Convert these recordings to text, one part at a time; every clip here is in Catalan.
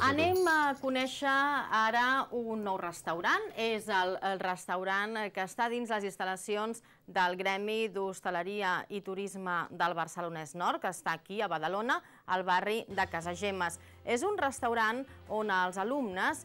Anem a conèixer ara un nou restaurant. És el restaurant que està dins les instal·lacions del Gremi d'Hostaleria i Turisme del Barcelonès Nord, que està aquí a Badalona, al barri de Casagemes. És un restaurant on els alumnes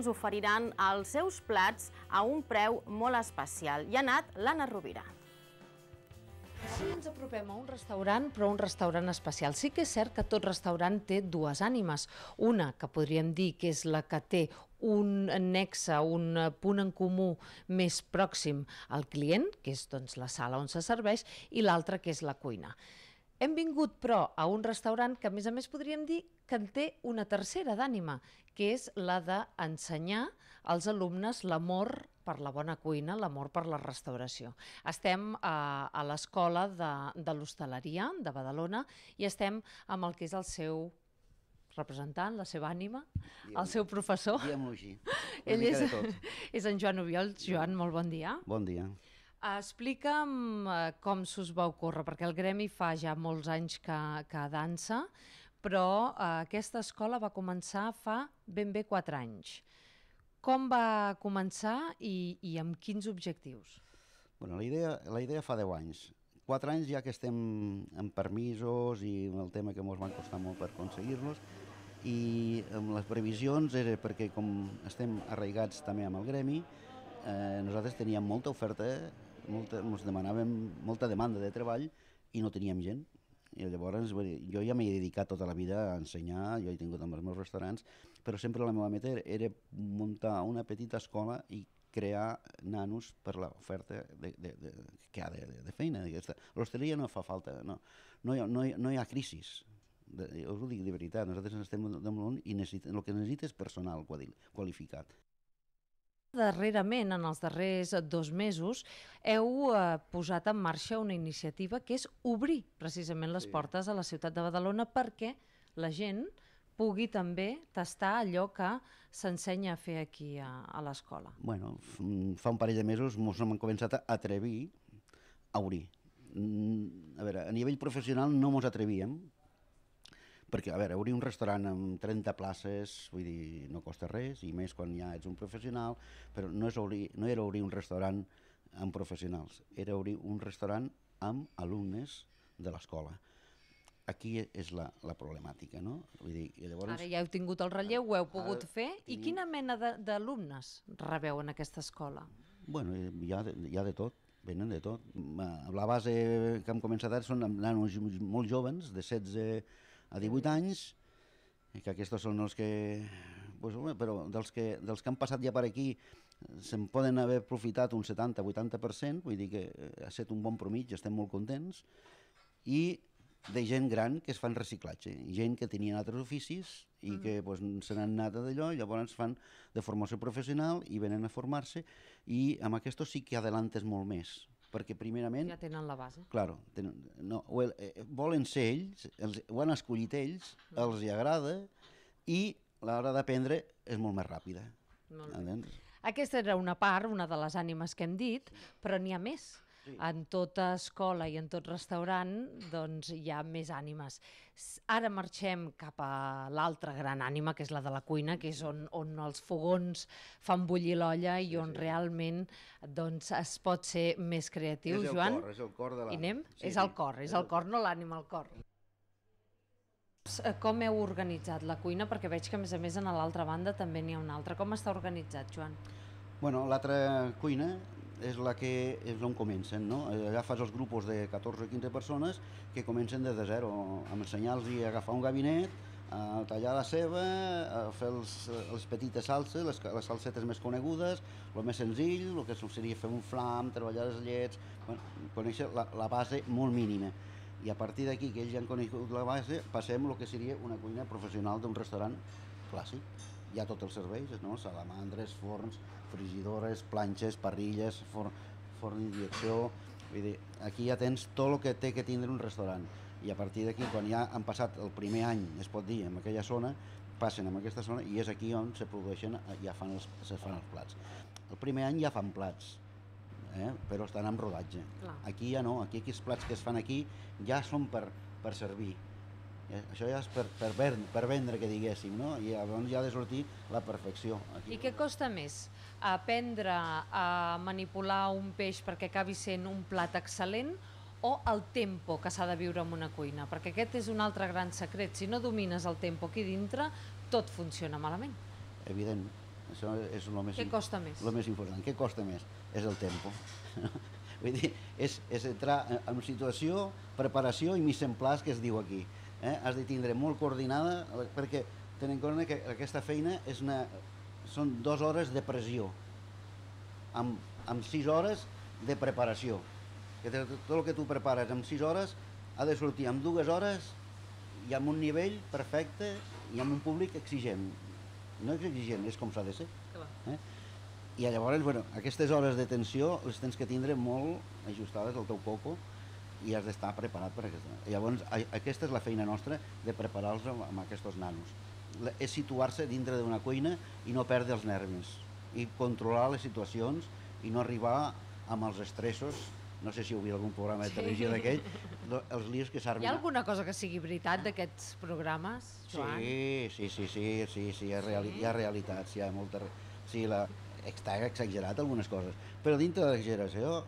oferiran els seus plats a un preu molt especial. Hi ha anat l'Anna Rovira. Així ens apropem a un restaurant, però un restaurant especial. Sí que és cert que tot restaurant té dues ànimes. Una, que podríem dir que és la que té un nexe, un punt en comú més pròxim al client, que és la sala on se serveix, i l'altra, que és la cuina. Hem vingut, però, a un restaurant que, a més, podríem dir que en té una tercera d'ànima, que és la d'ensenyar als alumnes l'amor per la bona cuina, l'amor per la restauració. Estem a l'escola de l'hostaleria de Badalona i estem amb el que és el seu representant, la seva ànima, el seu professor. Diguem-ho així, Ell és en Joan Obiols. Joan, molt bon dia. Bon dia. Explica'm com s'us va ocórrer, perquè el gremi fa ja molts anys que dansa, però aquesta escola va començar fa ben bé 4 anys. Com va començar i amb quins objectius? La idea fa 10 anys. 4 anys ja que estem en permisos i el tema que ens van costar molt per aconseguir-los, i amb les previsions era perquè, com estem arraigats també amb el gremi, nosaltres teníem molta oferta, ens demanàvem molta demanda de treball i no teníem gent. I llavors jo ja m'he dedicat tota la vida a ensenyar, jo he tingut amb els meus restaurants, però sempre la meva meta era muntar una petita escola i crear nanos per l'oferta que hi ha de feina. L'hostaleria no fa falta, no hi ha crisis. Jo us ho dic de veritat, nosaltres estem damunt i el que necessita és personal qualificat. Darrerament, en els darrers 2 mesos, heu posat en marxa una iniciativa que és obrir precisament les portes a la ciutat de Badalona perquè la gent pugui també tastar allò que s'ensenya a fer aquí a l'escola. Fa un parell de mesos ens hem començat a atrevir a obrir. A veure, a nivell professional no ens atrevíem, perquè, a veure, obrir un restaurant amb 30 places, vull dir, no costa res, i més quan ja ets un professional, però no era obrir un restaurant amb professionals, era obrir un restaurant amb alumnes de l'escola. Aquí és la problemàtica, no? Ara ja heu tingut el relleu, ho heu pogut fer, i quina mena d'alumnes rebeu en aquesta escola? Hi ha de tot, venen de tot. La base que hem començat ara són nanos molt joves, de 16 a 18 anys, que aquests són els que... Però dels que han passat ja per aquí se'n poden haver aprofitat un 70-80%, vull dir que ha estat un bon promig, estem molt contents, i de gent gran que es fan reciclatge, gent que tenien altres oficis i que se n'han anat d'allò, llavors fan de formació professional i venen a formar-se, i amb aquest sí que adelantes molt més, perquè primerament... Ja tenen la base. Claro, volen ser ells, ho han escollit ells, els hi agrada, i l'hora d'aprendre és molt més ràpida. Aquesta era una part, una de les ànimes que hem dit, però n'hi ha més. En tota escola i en tot restaurant hi ha més ànimes. Ara marxem cap a l'altra gran ànima, que és la de la cuina, que és on els fogons fan bullir l'olla i on realment es pot ser més creatiu, Joan. És el cor de la... I anem? És el cor, no l'ànima, el cor. Com heu organitzat la cuina? Perquè veig que, a més, a l'altra banda també n'hi ha una altra. Com està organitzat, Joan? L'altra cuina és on comencen, no? Agafes els grupos de 14 o 15 persones que comencen des de zero, a ensenyar-los a agafar un gabinet, a tallar la ceba, a fer les petites salses, les salsetes més conegudes, el més senzill, el que seria fer un flam, treballar les llets, conèixer la base molt mínima. I a partir d'aquí, que ells ja han conegut la base, passem el que seria una cuina professional d'un restaurant clàssic. Hi ha tots els serveis, salamandres, forns, frigidores, planxes, parrilles, forn d'injecció. Aquí ja tens tot el que té que tindre un restaurant. I a partir d'aquí, quan ja han passat el primer any, es pot dir, en aquella zona, passen en aquesta zona i és aquí on se produeixen, ja se fan els plats. El primer any ja fan plats, però estan en rodatge. Aquí ja no, aquí aquests plats que es fan aquí ja són per servir. Això ja és per vendre, que diguéssim, no? I llavors ja ha de sortir la perfecció. I què costa més? Aprendre a manipular un peix perquè acabi sent un plat excel·lent o el tempo que s'ha de viure en una cuina? Perquè aquest és un altre gran secret. Si no domines el tempo aquí dintre, tot funciona malament. Evident. Això és el més... Què costa més? El més important. Què costa més? És el tempo. Vull dir, és entrar en situació, preparació i mise en place, que es diu aquí. Has de tindre molt coordinada, perquè ten en compte que aquesta feina són 2 hores de pressió, amb 6 hores de preparació. Tot el que tu prepares en 6 hores ha de sortir en 2 hores i amb un nivell perfecte i amb un públic exigent. No és exigent, és com s'ha de ser. I llavors, aquestes hores de tensió les tens que tindre molt ajustades al teu coco i has d'estar preparat per aquesta. Llavors, aquesta és la feina nostra, de preparar-los amb aquests nanos. És situar-se dintre d'una cuina i no perdre els nervis, i controlar les situacions i no arribar amb els estressos. No sé si heu vist algun programa de televisió d'aquell, els líos que s'armen. Hi ha alguna cosa que sigui veritat d'aquests programes, Joan? Sí, hi ha realitats, hi ha molta... Sí, està exagerat algunes coses, però dintre de l'exageració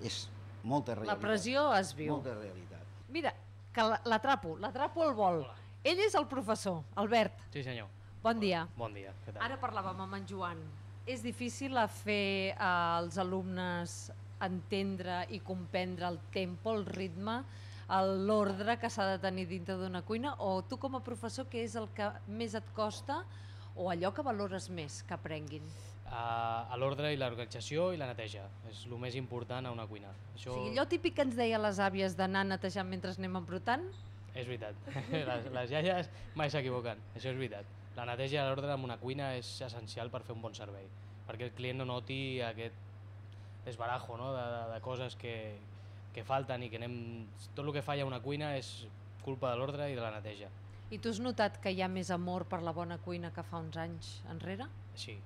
és molta realitat. La pressió es viu. Molta realitat. Mira, que l'atrapo al vol. Ell és el professor, Albert. Sí, senyor. Bon dia. Bon dia, què tal? Ara parlàvem amb en Joan. És difícil fer als alumnes entendre i comprendre el tempo, el ritme, l'ordre que s'ha de tenir dintre d'una cuina, o tu com a professor què és el que més et costa o allò que valores més que aprenguin? L'ordre i l'organització i la neteja. És el més important a una cuina. O sigui, allò típic que ens deia les àvies d'anar netejant mentre anem embrutant? És veritat. Les iaies mai s'equivoquen. Això és veritat. La neteja i l'ordre en una cuina és essencial per fer un bon servei. Perquè el client no noti aquest desbarajo, no? de coses que falten i que tot el que falla a una cuina és culpa de l'ordre i de la neteja. I tu has notat que hi ha més amor per la bona cuina que fa uns anys enrere? Sí.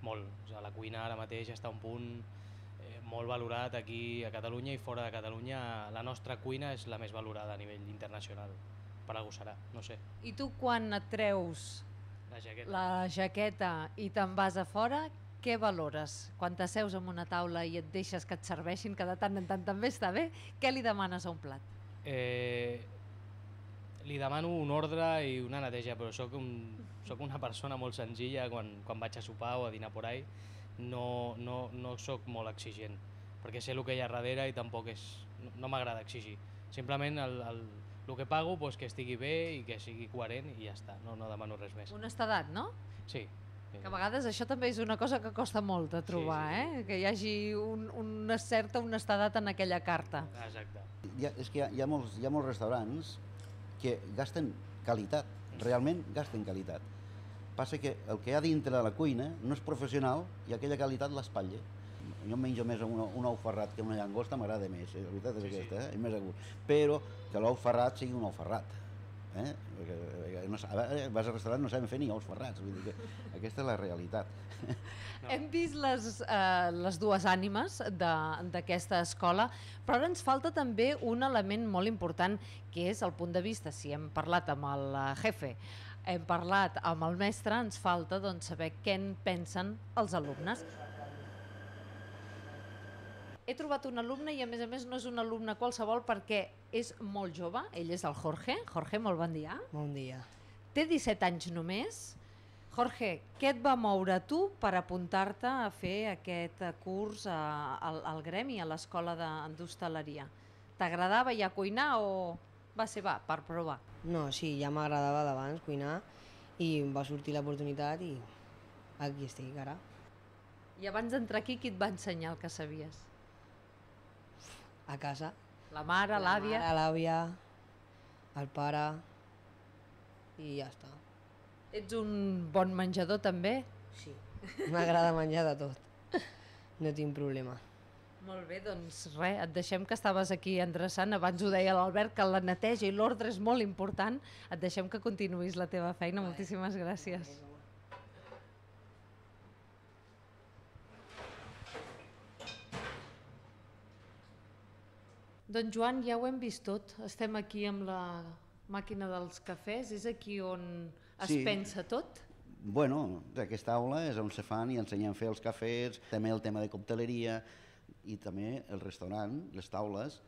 Molt. La cuina ara mateix està a un punt molt valorat aquí a Catalunya i fora de Catalunya. La nostra cuina és la més valorada a nivell internacional. Per algú serà, no sé. I tu quan et treus la jaqueta i te'n vas a fora, què valores? Quan t'asseus en una taula i et deixes que et serveixin, que de tant en tant també està bé, què li demanes a un plat? Li demano un ordre i una neteja, però soc una persona molt senzilla quan vaig a sopar o a dinar por ahí. No soc molt exigent, perquè sé el que hi ha darrere i tampoc no m'agrada exigir. Simplement el que pago que estigui bé i que sigui coherent i ja està, no demano res més. Honestedat, no? Sí. Que a vegades això també és una cosa que costa molt de trobar, que hi hagi una certa honestedat en aquella carta. Exacte. És que hi ha molts restaurants que gasten qualitat, realment gasten qualitat. Passa que el que hi ha dintre de la cuina no és professional i aquella qualitat l'espatlla. Jo menjo més un ou ferrat que una llagosta, m'agrada més, la veritat és aquesta, és més a gust. Però que l'ou ferrat sigui un ou ferrat. Vas al restaurant no saben fer ni ous ferrats, vull dir que aquesta és la realitat. Hem vist les dues ànimes d'aquesta escola, però ara ens falta també un element molt important, que és el punt de vista. Si hem parlat amb el jefe, hem parlat amb el mestre, ens falta saber què en pensen els alumnes. He trobat un alumne i a més no és un alumne qualsevol perquè és molt jove, ell és el Jorge. Jorge, molt bon dia. Bon dia. Té 17 anys només. Jorge, què et va moure tu per apuntar-te a fer aquest curs al gremi, a l'escola d'hostaleria? T'agradava ja cuinar o va ser per provar? No, sí, ja m'agradava d'abans cuinar i em va sortir l'oportunitat i aquí estic ara. I abans d'entrar aquí, qui et va ensenyar el que sabies? A casa. La mare, l'àvia? La mare, l'àvia, el pare i ja està. Ets un bon menjador també? Sí, m'agrada menjar de tot, no tinc problema. Molt bé, doncs res, et deixem que estaves aquí endreçant, abans ho deia l'Albert, que la neteja i l'ordre és molt important, et deixem que continuïs la teva feina, moltíssimes gràcies. Doncs Joan, ja ho hem vist tot, estem aquí amb la màquina dels cafès, és aquí on es Sí. pensa tot? Bueno, aquesta aula és on se fan i ensenyem a fer els cafès, també el tema de cocteleria i també el restaurant, les taules,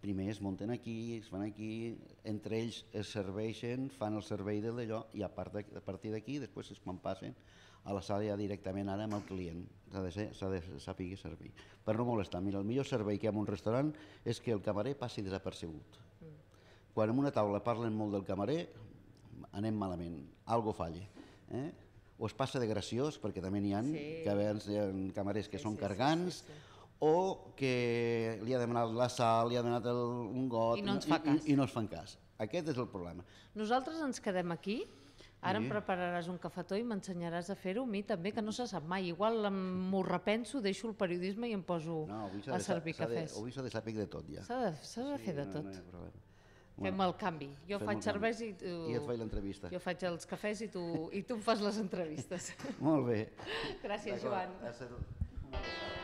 primer es munten aquí, es fan aquí, entre ells es serveixen, fan el servei de d'allò i a partir d'aquí després és quan passen a la sala ja directament ara amb el client. S'ha de saber servir. Per no molestar, mira, el millor servei que hi ha en un restaurant és que el camarer passi desapercebut. Quan en una taula parlen molt del camarer, anem malament, algo falla. O es passa de graciós, perquè també n'hi ha, que a vegades hi ha camarers que són cargants, o que li ha demanat la sal, li ha demanat un got I no ens fa cas. i no es fan cas. Aquest és el problema. Nosaltres ens quedem aquí. Ara em prepararàs un cafetó i m'ensenyaràs a fer-ho, a mi també, que no se sap mai. Igual m'ho repenso, deixo el periodisme i em poso a servir cafès. Avui s'ha de saber de tot ja. S'ha de fer de tot. No hi ha problema. Fem el canvi. Jo faig serveis i I et faig l'entrevista. Jo faig els cafès i tu em fas les entrevistes. Molt bé. Gràcies, Joan. D'acord.